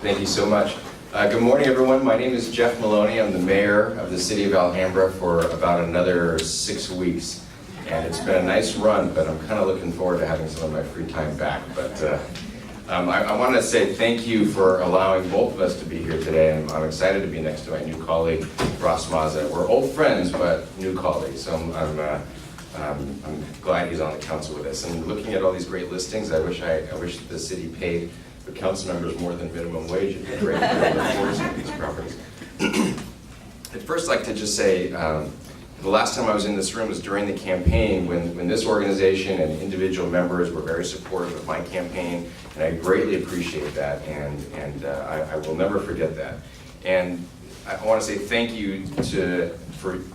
Thank you so much. Good morning, everyone. My name is Jeff Maloney. I'm the mayor of the city of Alhambra for about another 6 weeks. And it's been a nice run, but I'm kind of looking forward to having some of my free time back. But I want to say thank you for allowing both of us to be here today. And I'm excited to be next to my new colleague, Maza. We're old friends, but new colleagues. So I'm glad he's on the council with us. And looking at all these great listings, I wish the city paid the council members more than minimum wage. It'd be great to be able to afford some of these properties. I'd first like to just say, the last time I was in this room was during the campaign when this organization and individual members were very supportive of my campaign, and I greatly appreciate that, and I will never forget that. And I want to say thank you to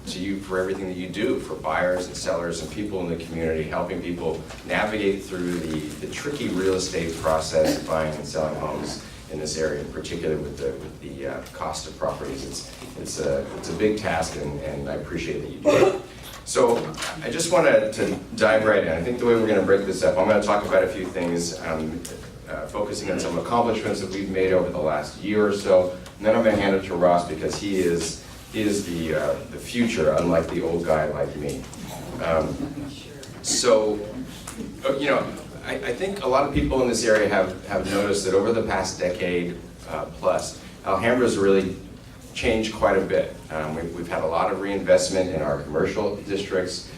you for everything that you do for buyers and sellers and people in the community, helping people navigate through the tricky real estate process of buying and selling homes in this area, in particular with the cost of properties. It's a big task, and I appreciate that you do it. So I just wanted to dive right in. I think the way we're going to break this up, I'm going to talk about a few things, focusing on some accomplishments that we've made over the last year or so, and then I'm going to hand it to Ross because he is the future, unlike the old guy like me. I think a lot of people in this area have noticed that over the past decade plus, Alhambra's really changed quite a bit. We've had a lot of reinvestment in our commercial districts.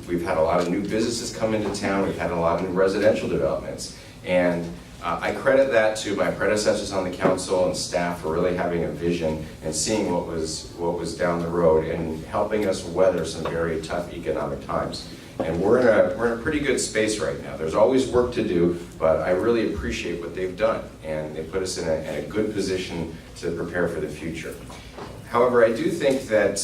We've had a lot of new businesses come into town. We've had a lot of new residential developments. And I credit that to my predecessors on the council and staff for really having a vision and seeing what was down the road and helping us weather some very tough economic times. And we're in a pretty good space right now. There's always work to do, but I really appreciate what they've done, and they put us in a good position to prepare for the future. However, I do think that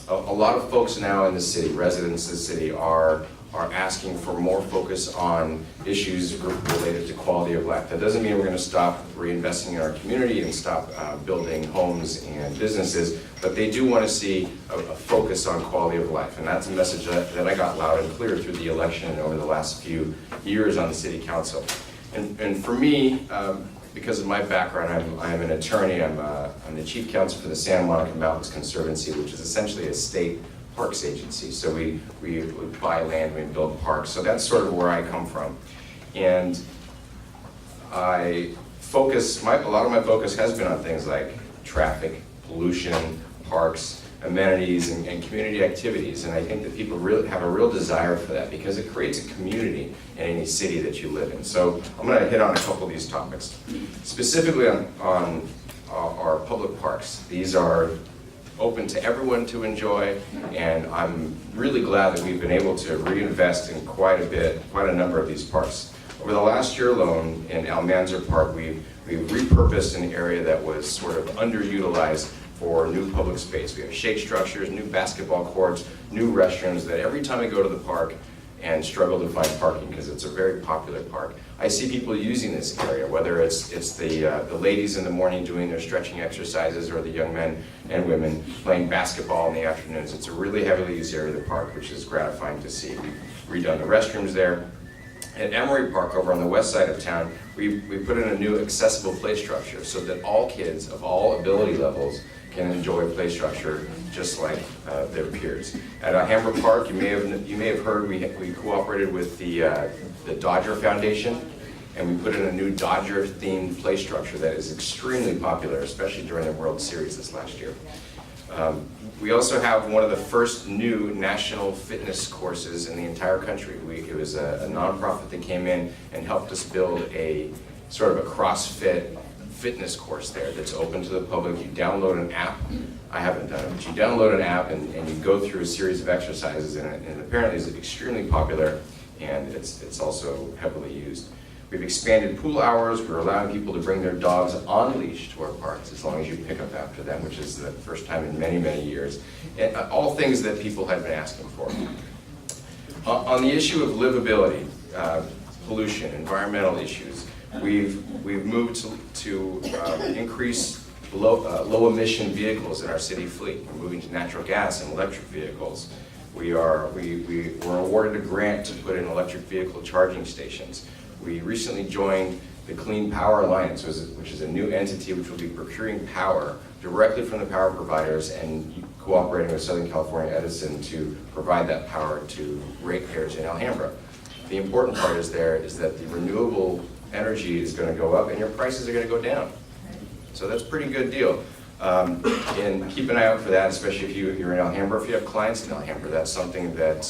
a lot of folks now in the city, residents of the city, are asking for more focus on issues related to quality of life. That doesn't mean we're going to stop reinvesting in our community and stop building homes and businesses, but they do want to see a focus on quality of life. And that's a message that I got loud and clear through the election and over the last few years on the city council. And for me, because of my background, I'm an attorney. I'm the chief counsel for the Santa Monica Mountains Conservancy, which is essentially a state parks agency. So we buy land, we build parks. So that's sort of where I come from. And a lot of my focus has been on things like traffic, pollution, parks, amenities, and community activities. And I think that people really have a real desire for that because it creates a community in any city that you live in. So I'm going to hit on a couple of these topics. Specifically on our public parks. These are open to everyone to enjoy, and I'm really glad that we've been able to reinvest in quite a number of these parks. Over the last year alone in Alhambra Park, we've repurposed an area that was sort of underutilized for new public space. We have shade structures, new basketball courts, new restrooms that every time I go to the park and struggle to find parking because it's a very popular park, I see people using this area, whether it's the ladies in the morning doing their stretching exercises or the young men and women playing basketball in the afternoons. It's a really heavily used area of the park, which is gratifying to see. We've redone the restrooms there. At Emory Park over on the west side of town, we put in a new accessible play structure so that all kids of all ability levels can enjoy play structure just like their peers. At Alhambra Park, you may have heard we cooperated with the Dodger Foundation, and we put in a new Dodger-themed play structure that is extremely popular, especially during the World Series this last year. We also have one of the first new national fitness courses in the entire country. It was a nonprofit that came in and helped us build a sort of a CrossFit fitness course there that's open to the public. You download an app. I haven't done it, but you download an app and you go through a series of exercises, and apparently it's extremely popular, and it's also heavily used. We've expanded pool hours. We're allowing people to bring their dogs on leash to our parks as long as you pick up after them, which is the first time in many, many years. And all things that people had been asking for. On the issue of livability, pollution, environmental issues, we've moved to increase low emission vehicles in our city fleet. We're moving to natural gas and electric vehicles. We were awarded a grant to put in electric vehicle charging stations. We recently joined the Clean Power Alliance, which is a new entity which will be procuring power directly from the power providers and cooperating with Southern California Edison to provide that power to ratepayers in Alhambra. The important part is that the renewable energy is going to go up and your prices are going to go down. So that's a pretty good deal. And keep an eye out for that, especially if you're in Alhambra. If you have clients in Alhambra, that's something that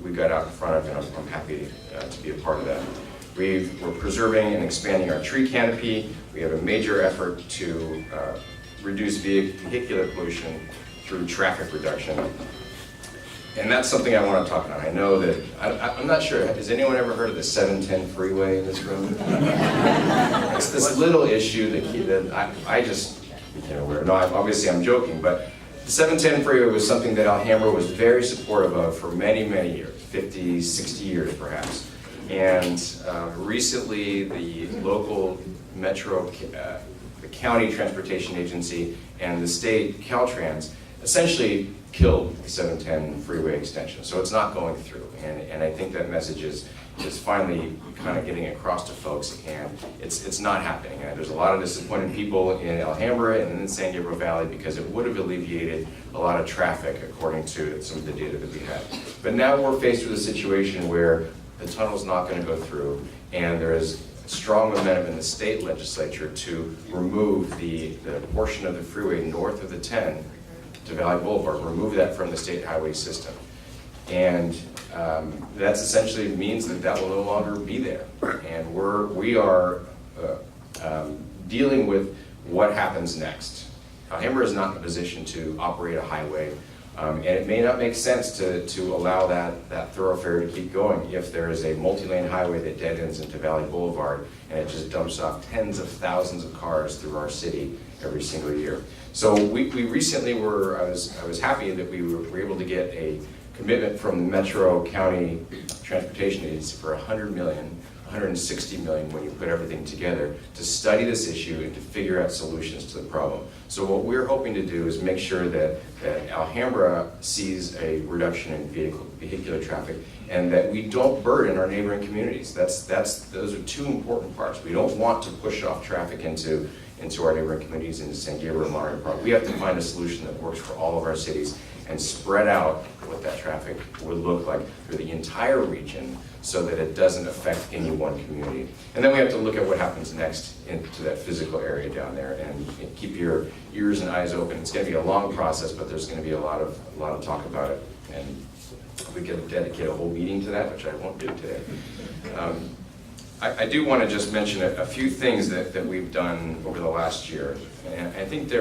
we got out in front of, and I'm happy to be a part of that. We're preserving and expanding our tree canopy. We have a major effort to reduce vehicular pollution through traffic reduction. And that's something I want to talk about. I know that, I'm not sure, has anyone ever heard of the 710 freeway in this room? It's this little issue that I just became aware of. No, obviously I'm joking, but the 710 freeway was something that Alhambra was very supportive of for many, many years, 50, 60 years perhaps. And recently the local metro, the county transportation agency and the state Caltrans essentially killed the 710 freeway extension. So it's not going through. And I think that message is finally kind of getting across to folks, and it's not happening. And there's a lot of disappointed people in Alhambra and in San Gabriel Valley because it would have alleviated a lot of traffic according to some of the data that we had. But now we're faced with a situation where the tunnel's not going to go through, and there is strong momentum in the state legislature to remove the portion of the freeway north of the 10 to Valley Boulevard, remove that from the state highway system. And that essentially means that will no longer be there. And we are dealing with what happens next. Alhambra is not in a position to operate a highway, and it may not make sense to allow that thoroughfare to keep going if there is a multi-lane highway that dead ends into Valley Boulevard and it just dumps off tens of thousands of cars through our city every single year. So we recently I was happy that we were able to get a commitment from the Metro County Transportation Agency for $100 million, $160 million when you put everything together to study this issue and to figure out solutions to the problem. So what we're hoping to do is make sure that Alhambra sees a reduction in vehicular traffic and that we don't burden our neighboring communities. Those are two important parts. We don't want to push off traffic into our neighboring communities, into San Gabriel and Monterey Park. We have to find a solution that works for all of our cities and spread out what that traffic would look like through the entire region so that it doesn't affect any one community. And then we have to look at what happens next into that physical area down there and keep your ears and eyes open. It's going to be a long process, but there's going to be a lot of talk about it. And we could dedicate a whole meeting to that, which I won't do today. I do want to just mention a few things that we've done over the last year. And I think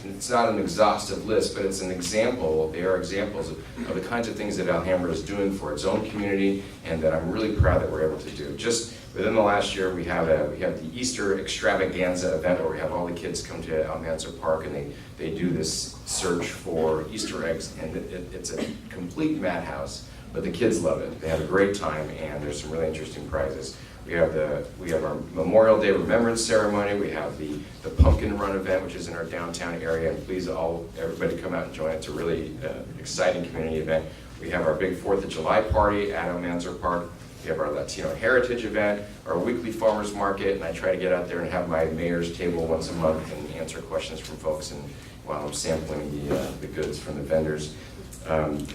it's not an exhaustive list, but it's an example. They are examples of the kinds of things that Alhambra is doing for its own community and that I'm really proud that we're able to do. Just within the last year, we have the Easter extravaganza event where we have all the kids come to Alhambra Park and they do this search for Easter eggs, and it's a complete madhouse, but the kids love it. They have a great time, and there's some really interesting prizes. We have our Memorial Day Remembrance Ceremony. We have the Pumpkin Run event, which is in our downtown area, and please everybody come out and join. It's a really exciting community event. We have our big 4th of July party at Alhambra Park. We have our Latino Heritage event, our weekly farmers market, and I try to get out there and have my mayor's table once a month and answer questions from folks and while I'm sampling the goods from the vendors.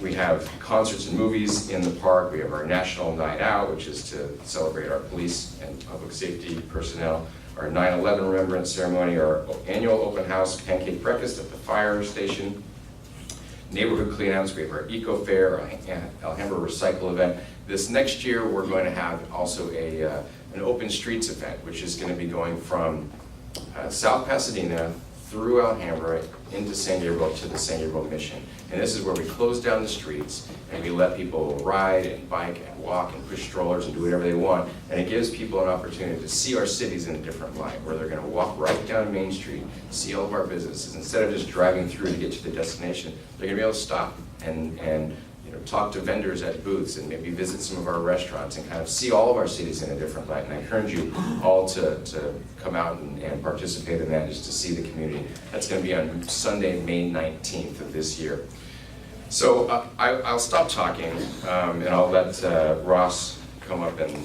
We have concerts and movies in the park. We have our National Night Out, which is to celebrate our police and public safety personnel. Our 9/11 Remembrance Ceremony, our annual open house pancake breakfast at the fire station. Neighborhood cleanouts, we have our Eco Fair, our Alhambra Recycle event. This next year, we're going to have also an Open Streets event, which is going to be going from South Pasadena through Alhambra into San Gabriel to the San Gabriel Mission. And this is where we close down the streets and we let people ride and bike and walk and push strollers and do whatever they want. And it gives people an opportunity to see our cities in a different light, where they're going to walk right down Main Street, see all of our businesses. Instead of just driving through to get to the destination, they're going to be able to stop and talk to vendors at booths and maybe visit some of our restaurants and kind of see all of our cities in a different light. And I encourage you all to come out and participate in that, just to see the community. That's going to be on Sunday, May 19th of this year. So I'll stop talking and I'll let Ross come up and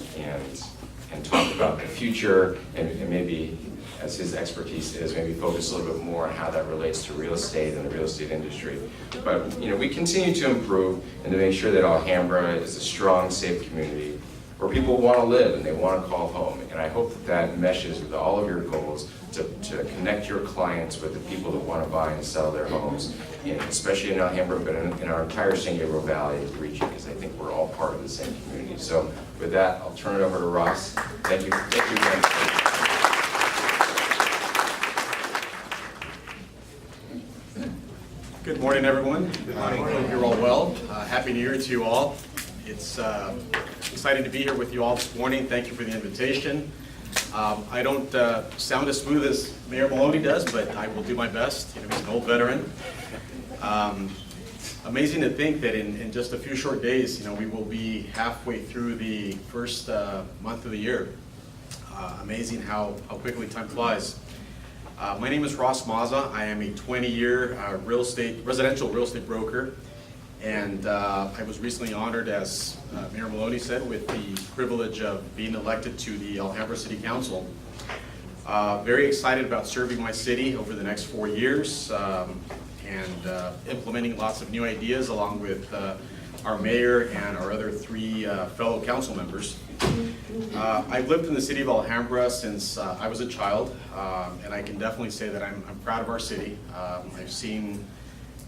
and talk about the future, and maybe, as his expertise is, maybe focus a little bit more on how that relates to real estate and the real estate industry. But we continue to improve and to make sure that Alhambra is a strong, safe community where people want to live and they want to call home. And I hope that that meshes with all of your goals to connect your clients with the people that want to buy and sell their homes, especially in Alhambra, but in our entire San Gabriel Valley region, because I think we're all part of the same community. So with that, I'll turn it over to Ross. Thank you. Thank you again. Good morning, everyone. Good morning. I hope you're all well. Happy New Year to you all. It's exciting to be here with you all this morning. Thank you for the invitation. I don't sound as smooth as Mayor Maloney does, but I will do my best. He's an old veteran. Amazing to think that in just a few short days, we will be halfway through the first month of the year. Amazing how quickly time flies. My name is Ross Maza. I am a 20-year residential real estate broker, and I was recently honored, as Mayor Maloney said, with the privilege of being elected to the Alhambra City Council. Very excited about serving my city over the next 4 years and implementing lots of new ideas along with our mayor and our other 3 fellow council members. I've lived in the city of Alhambra since I was a child, and I can definitely say that I'm proud of our city. I've seen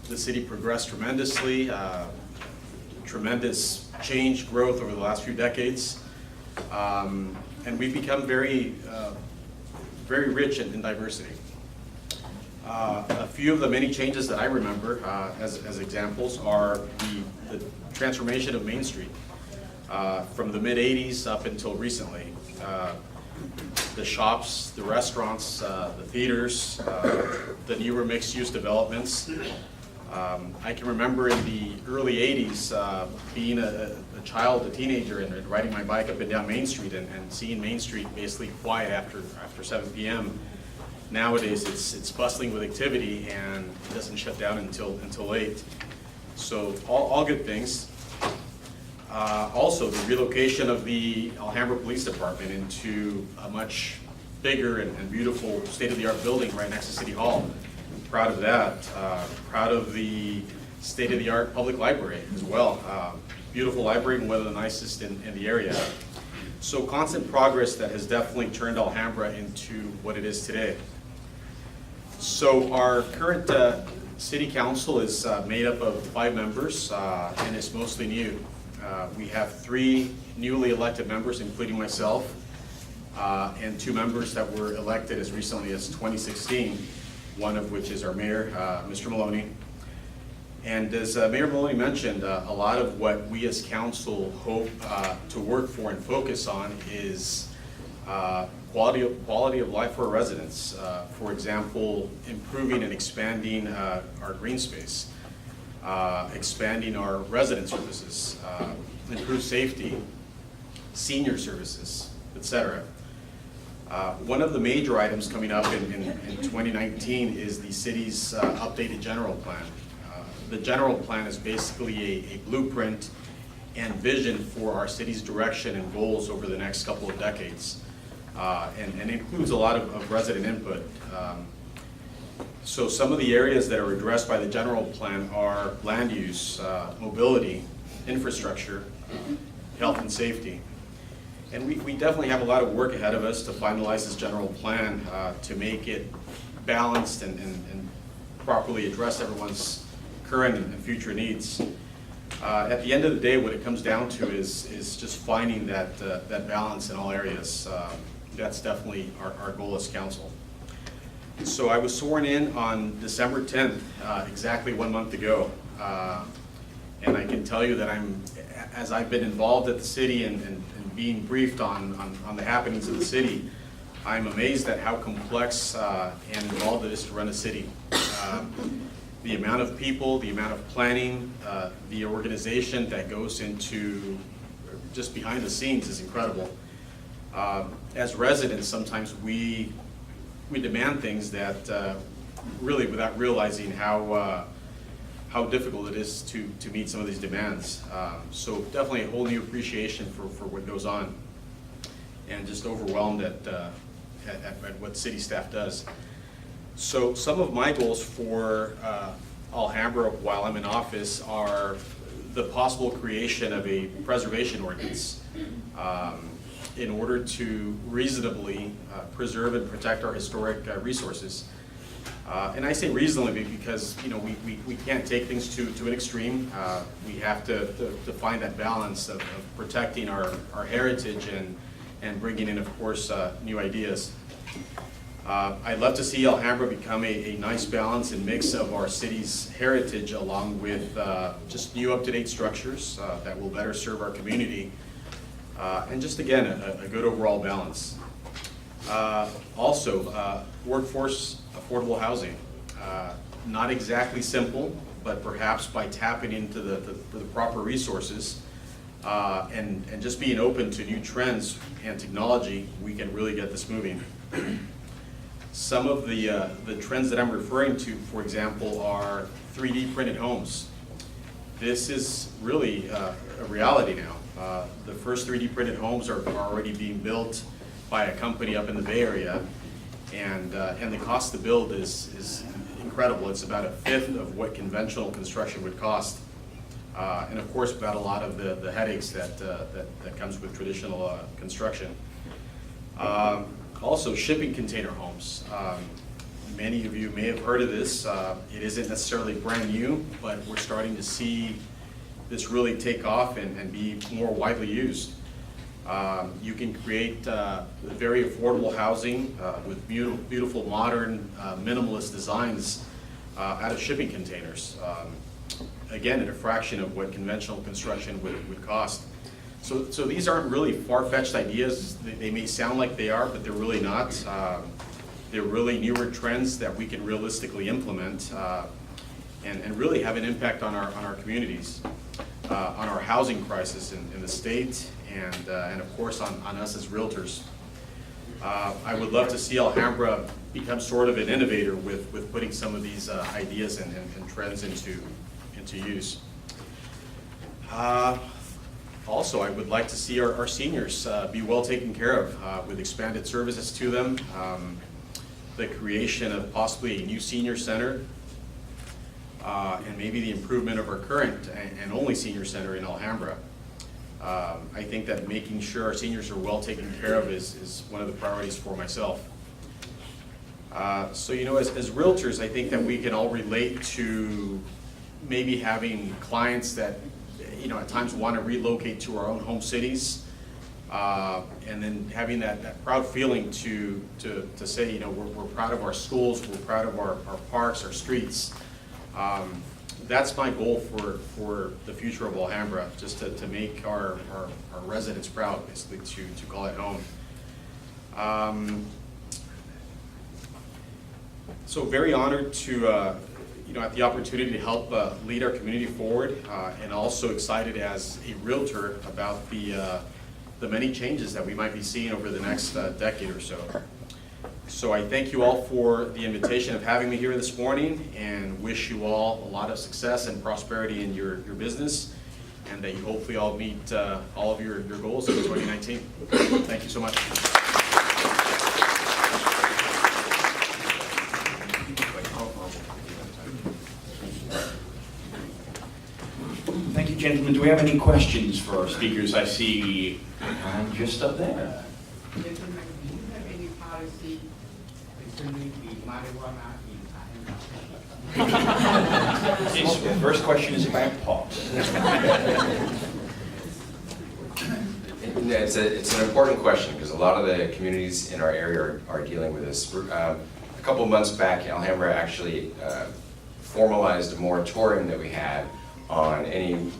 the city progress tremendously, tremendous change, growth over the last few decades, and we've become very rich in diversity. A few of the many changes that I remember as examples are the transformation of Main Street. From the mid-'80s up until recently. The shops, the restaurants, the theaters, the newer mixed-use developments. I can remember in the early '80s being a child, a teenager, and riding my bike up and down Main Street and seeing Main Street basically quiet after 7 p.m. Nowadays it's bustling with activity and it doesn't shut down until late. So all good things. Also, the relocation of the Alhambra Police Department into a much bigger and beautiful state-of-the-art building right next to City Hall. I'm proud of that. Proud of the state-of-the-art public library as well. Beautiful library, one of the nicest in the area. So constant progress that has definitely turned Alhambra into what it is today. So our current city council is made up of 5 members, and it's mostly new. We have 3 newly elected members, including myself, and 2 members that were elected as recently as 2016, one of which is our mayor, Mr. Maloney. And as Mayor Maloney mentioned, a lot of what we as council hope to work for and focus on is quality of life for our residents. For example, improving and expanding our green space. Expanding our resident services, improve safety, senior services, etc. One of the major items coming up in 2019 is the city's updated general plan. The general plan is basically a blueprint and vision for our city's direction and goals over the next couple of decades, and includes a lot of resident input. So some of the areas that are addressed by the general plan are land use, mobility, infrastructure, health and safety. And we definitely have a lot of work ahead of us to finalize this general plan to make it balanced and properly address everyone's current and future needs. At the end of the day, what it comes down to is just finding that balance in all areas. That's definitely our goal as council. So I was sworn in on December 10th, exactly 1 month ago. And I can tell you that as I've been involved at the city and being briefed on the happenings of the city, I'm amazed at how complex and involved it is to run a city. The amount of people, the amount of planning, the organization that goes into just behind the scenes is incredible. As residents, sometimes we demand things that really, without realizing how difficult it is to meet some of these demands. So definitely a whole new appreciation for what goes on. and just overwhelmed at what city staff does. So some of my goals for Alhambra while I'm in office are the possible creation of a preservation ordinance in order to reasonably preserve and protect our historic resources. And I say reasonably because, you know, we can't take things to an extreme. We have to find that balance of protecting our heritage and bringing in, of course, new ideas. I'd love to see Alhambra become a nice balance and mix of our city's heritage along with just new up-to-date structures that will better serve our community. And just again, a good overall balance. Also, workforce affordable housing. Not exactly simple, but perhaps by tapping into the proper resources and just being open to new trends and technology, we can really get this moving. Some of the trends that I'm referring to, for example, are 3D printed homes. This is really a reality now. The first 3D printed homes are already being built by a company up in the Bay Area, and the cost to build is incredible. It's about a fifth of what conventional construction would cost, and of course, about a lot of the headaches that comes with traditional construction. Also, shipping container homes. Many of you may have heard of this. It isn't necessarily brand new, but we're starting to see this really take off and be more widely used. You can create very affordable housing with beautiful, modern, minimalist designs out of shipping containers. Again, at a fraction of what conventional construction would cost. So these aren't really far-fetched ideas. They may sound like they are, but they're really not. They're really newer trends that we can realistically implement and really have an impact on our communities, on our housing crisis in the state, and of course on us as realtors. I would love to see Alhambra become sort of an innovator with putting some of these ideas and trends into use. Also, I would like to see our seniors be well taken care of with expanded services to them, the creation of possibly a new senior center, and maybe the improvement of our current and only senior center in Alhambra. I think that making sure our seniors are well taken care of is one of the priorities for myself. So, you know, as realtors, I think that we can all relate to maybe having clients that, you know, at times want to relocate to our own home cities, and then having that proud feeling to say, you know, we're proud of our schools, we're proud of our parks, our streets. That's my goal for the future of Alhambra, just to make our residents proud, basically, to call it home. So very honored to you know, have the opportunity to help lead our community forward, and also excited as a realtor about the many changes that we might be seeing over the next decade or so. So I thank you all for the invitation of having me here this morning, and wish you all a lot of success and prosperity in your business, and that you hopefully all meet all of your goals in 2019. Thank you so much. Thank you, gentlemen. Do we have any questions for our speakers? I see just up there. Gentlemen, do you have any policy concerning the marijuana in Alhambra? Yes, the first question is about pot. It's an important question because a lot of the communities in our area are dealing with this. A couple of months back, Alhambra actually formalized a moratorium that we had on any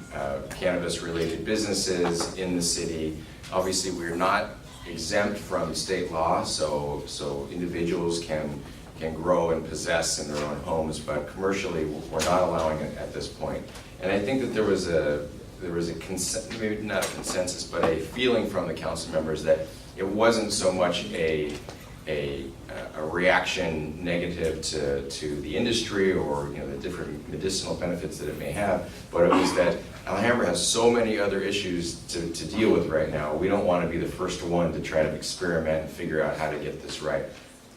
cannabis-related businesses in the city. Obviously, we're not exempt from state law, so individuals can grow and possess in their own homes, but commercially, we're not allowing it at this point. And I think that there was a maybe not a consensus, but a feeling from the council members that it wasn't so much a a reaction negative to the industry or the different medicinal benefits that it may have, but it was that Alhambra has so many other issues to deal with right now. We don't want to be the first one to try to experiment and figure out how to get this right.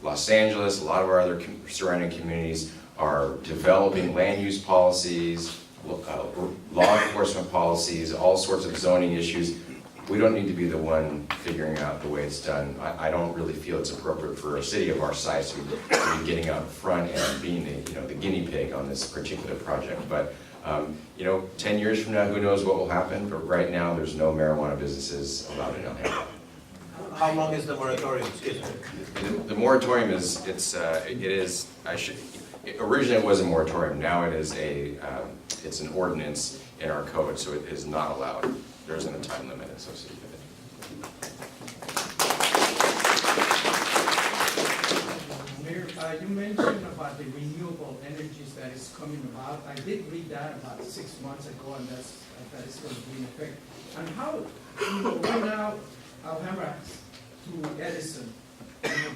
Los Angeles, a lot of our other surrounding communities are developing land use policies, law enforcement policies, all sorts of zoning issues. We don't need to be the one figuring out the way it's done. I don't really feel it's appropriate for a city of our size to be getting out front and being the guinea pig on this particular project. But 10 years from now, who knows what will happen? But right now, there's no marijuana businesses allowed in Alhambra. How long is the moratorium? Excuse me. The moratorium originally it was a moratorium. Now it is it's an ordinance in our code, so it is not allowed. There isn't a time limit associated with it. Mayor, you mentioned about the renewable energies that is coming about. I did read that about 6 months ago, and that is going to be in effect. And how, right now, Alhambra to Edison,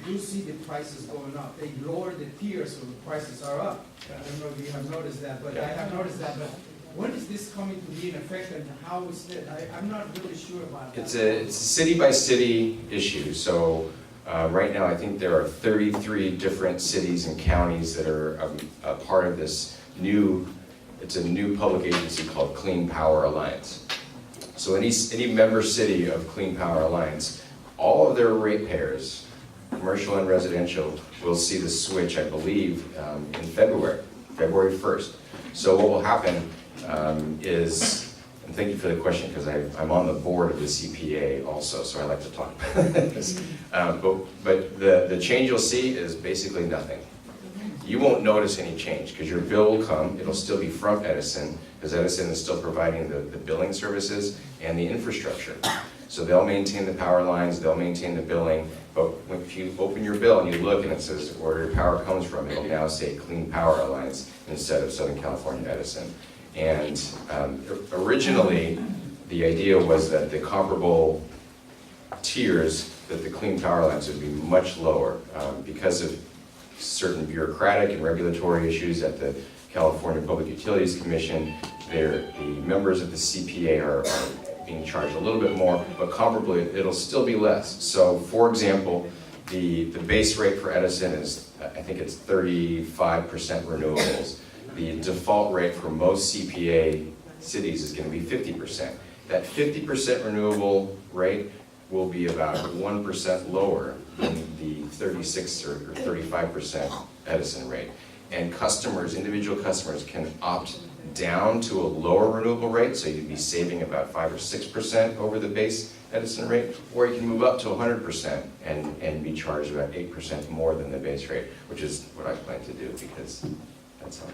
you see the prices going up. They lowered the tiers, so the prices are up. I don't know if you have noticed that, but I have noticed that. But when is this coming to be in effect, and how is it? I'm not really sure about that. It's a city-by-city issue. So right now, I think there are 33 different cities and counties that are a part of this it's a new public agency called Clean Power Alliance. So any member city of Clean Power Alliance, all of their ratepayers, commercial and residential, will see the switch, I believe, in February 1st. So what will happen is, and thank you for the question, because I'm on the board of the CPA also, so I like to talk about this. But the change you'll see is basically nothing. You won't notice any change, because your bill will come, it'll still be from Edison, because Edison is still providing the billing services and the infrastructure. So they'll maintain the power lines, they'll maintain the billing, but if you open your bill and you look and it says where your power comes from, it'll now say Clean Power Alliance instead of Southern California Edison. And originally, the idea was that the comparable tiers that the Clean Power Alliance would be much lower because of certain bureaucratic and regulatory issues at the California Public Utilities Commission. The members of the CPA are being charged a little bit more, but comparably, it'll still be less. So, for example, the base rate for Edison is, I think it's 35% renewables. The default rate for most CPA cities is going to be 50%. That 50% renewable rate will be about 1% lower than the 36 or 35% Edison rate. And customers, individual customers, can opt down to a lower renewable rate, so you'd be saving about 5 or 6% over the base Edison rate, or you can move up to 100% and be charged about 8% more than the base rate, which is what I plan to do, because that's how.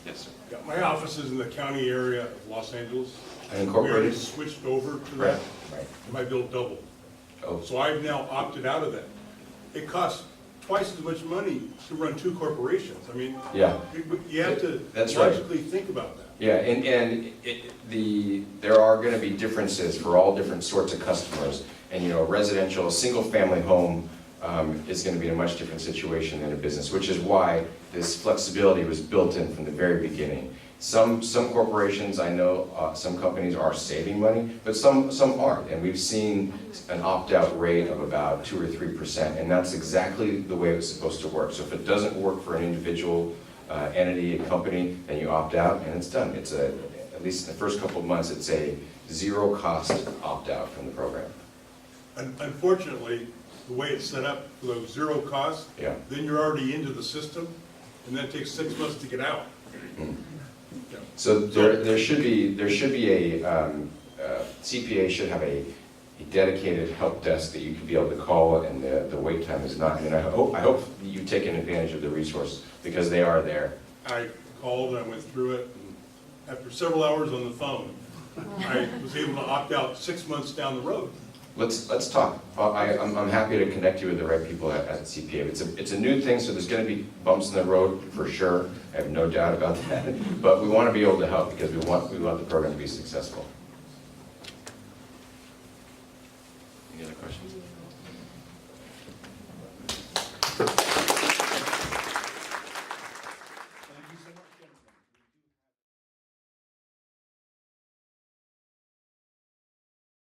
Yes, sir. Yeah, my office is in the county area of Los Angeles. Unincorporated? We already switched over to that. Right. And my bill doubled. Oh, So I've now opted out of that. It costs twice as much money to run two corporations. I mean, yeah. you have to That's right. logically think about that. Yeah, and there are going to be differences for all different sorts of customers. And residential, a single-family home is going to be in a much different situation than a business, which is why this flexibility was built in from the very beginning. Some corporations, I know, some companies are saving money, but some aren't. And we've seen an opt-out rate of about 2 or 3%, and that's exactly the way it's supposed to work. So if it doesn't work for an individual entity, a company, then you opt out, and it's done. It's at least in the first couple of months, it's a zero-cost opt-out from the program. And unfortunately, the way it's set up for those zero costs, Yeah. then you're already into the system, and then it takes 6 months to get out. Yeah. So there should be a CPA should have a dedicated help desk that you can be able to call, and the wait time is not. And I hope you've taken advantage of the resources, because they are there. I called and I went through it, and after several hours on the phone, I was able to opt out 6 months down the road. Let's talk. I'm happy to connect you with the right people at CPA. It's a new thing, so there's going to be bumps in the road for sure. I have no doubt about that. But we want to be able to help, because we want the program to be successful. Any other questions?